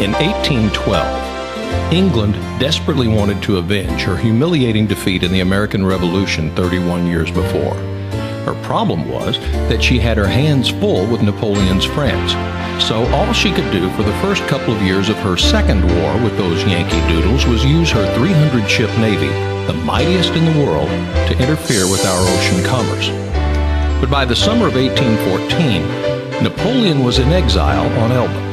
In 1812, England desperately wanted to avenge her humiliating defeat in the American Revolution 31 years before. Her problem was that she had her hands full with Napoleon's France, so all she could do for the first couple of years of her second war with those Yankee Doodles was use her 300-ship navy, the mightiest in the world, to interfere with our ocean commerce. But by the summer of 1814, Napoleon was in exile on Elba.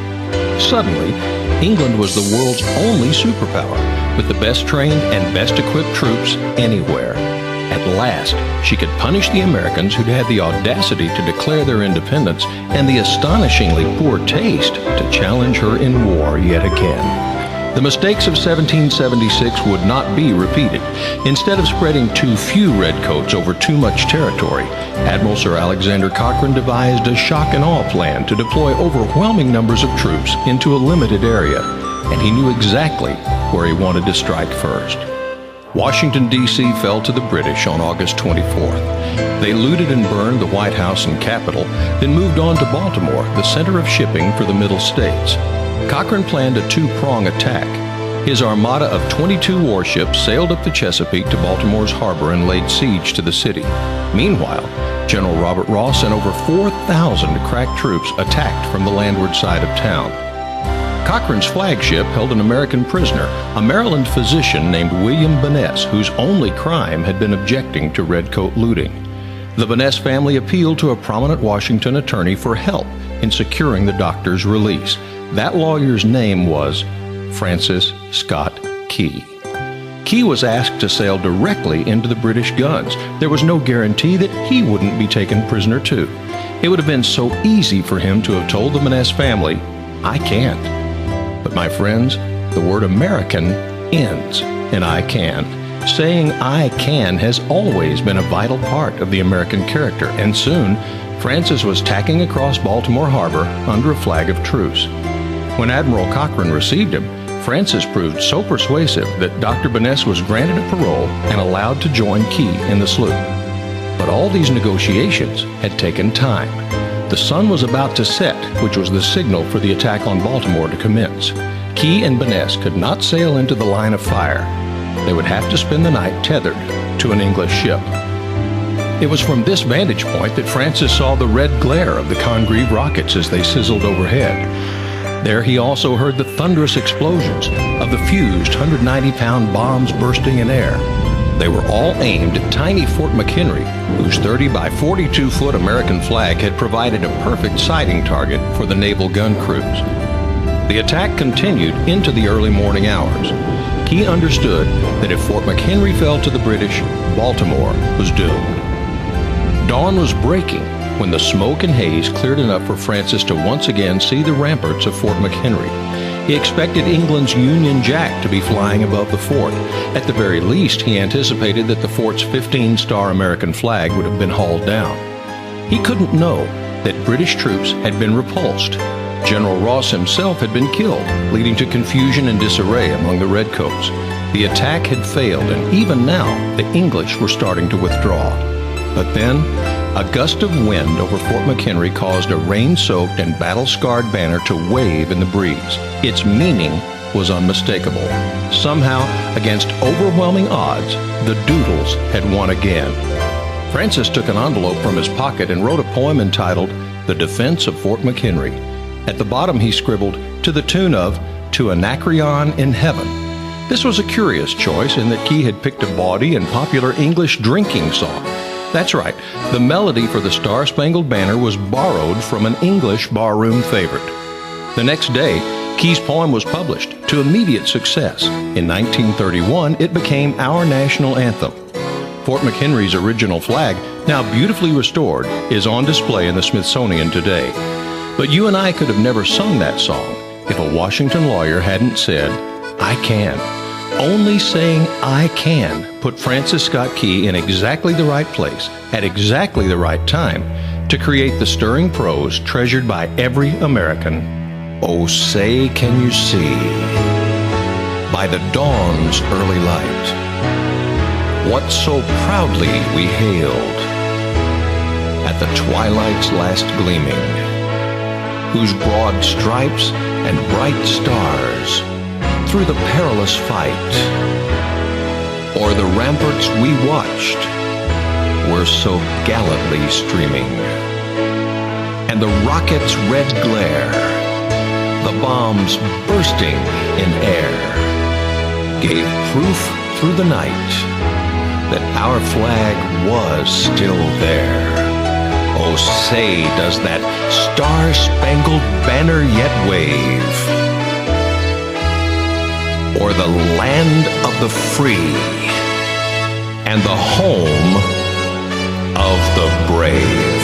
Suddenly, England was the world's only superpower, with the best trained and best equipped troops anywhere. At last, she could punish the Americans who'd had the audacity to declare their independence and the astonishingly poor taste to challenge her in war yet again. The mistakes of 1776 would not be repeated. Instead of spreading too few redcoats over too much territory, Admiral Sir Alexander Cochrane devised a shock-and-awe plan to deploy overwhelming numbers of troops into a limited area, and he knew exactly where he wanted to strike first. Washington, D.C. fell to the British on August 24th. They looted and burned the White House and Capitol, then moved on to Baltimore, the center of shipping for the Middle States. Cochrane planned a two-prong attack. His armada of 22 warships sailed up the Chesapeake to Baltimore's harbor and laid siege to the city. Meanwhile, General Robert Ross and over 4,000 crack troops attacked from the landward side of town. Cochrane's flagship held an American prisoner, a Maryland physician named William Benness, whose only crime had been objecting to redcoat looting. The Benness family appealed to a prominent Washington attorney for help in securing the doctor's release. That lawyer's name was Francis Scott Key. Key was asked to sail directly into the British guns. There was no guarantee that he wouldn't be taken prisoner too. It would have been so easy for him to have told the Benness family, "I can't." But my friends, the word American ends in I can. Saying I can has always been a vital part of the American character, and soon Francis was tacking across Baltimore Harbor under a flag of truce. When Admiral Cochrane received him, Francis proved so persuasive that Dr. Benness was granted a parole and allowed to join Key in the sloop. But all these negotiations had taken time. The sun was about to set, which was the signal for the attack on Baltimore to commence. Key and Benness could not sail into the line of fire. They would have to spend the night tethered to an English ship. It was from this vantage point that Francis saw the red glare of the Congreve rockets as they sizzled overhead. There he also heard the thunderous explosions of the fused 190-pound bombs bursting in air. They were all aimed at tiny Fort McHenry, whose 30 by 42-foot American flag had provided a perfect sighting target for the naval gun crews. The attack continued into the early morning hours. Key understood that if Fort McHenry fell to the British, Baltimore was doomed. Dawn was breaking when the smoke and haze cleared enough for Francis to once again see the ramparts of Fort McHenry. He expected England's Union Jack to be flying above the fort. At the very least, he anticipated that the fort's 15-star American flag would have been hauled down. He couldn't know that British troops had been repulsed. General Ross himself had been killed, leading to confusion and disarray among the redcoats. The attack had failed, and even now, the English were starting to withdraw. But then, a gust of wind over Fort McHenry caused a rain-soaked and battle-scarred banner to wave in the breeze. Its meaning was unmistakable. Somehow, against overwhelming odds, the Doodles had won again. Francis took an envelope from his pocket and wrote a poem entitled The Defense of Fort McHenry. At the bottom he scribbled, to the tune of To Anacreon in Heaven. This was a curious choice in that Key had picked a bawdy and popular English drinking song. That's right, the melody for the Star Spangled Banner was borrowed from an English barroom favorite. The next day, Key's poem was published to immediate success. In 1931, it became our national anthem. Fort McHenry's original flag, now beautifully restored, is on display in the Smithsonian today. But you and I could have never sung that song if a Washington lawyer hadn't said, I can. Only saying I can put Francis Scott Key in exactly the right place at exactly the right time to create the stirring prose treasured by every American. Oh, say can you see by the dawn's early light what so proudly we hailed at the twilight's last gleaming, whose broad stripes and bright stars through the perilous fight. Or the ramparts we watched were so gallantly streaming, and the rocket's red glare, the bombs bursting in air, gave proof through the night that our flag was still there. Oh, say, does that star-spangled banner yet wave o'er the land of the free and the home of the brave?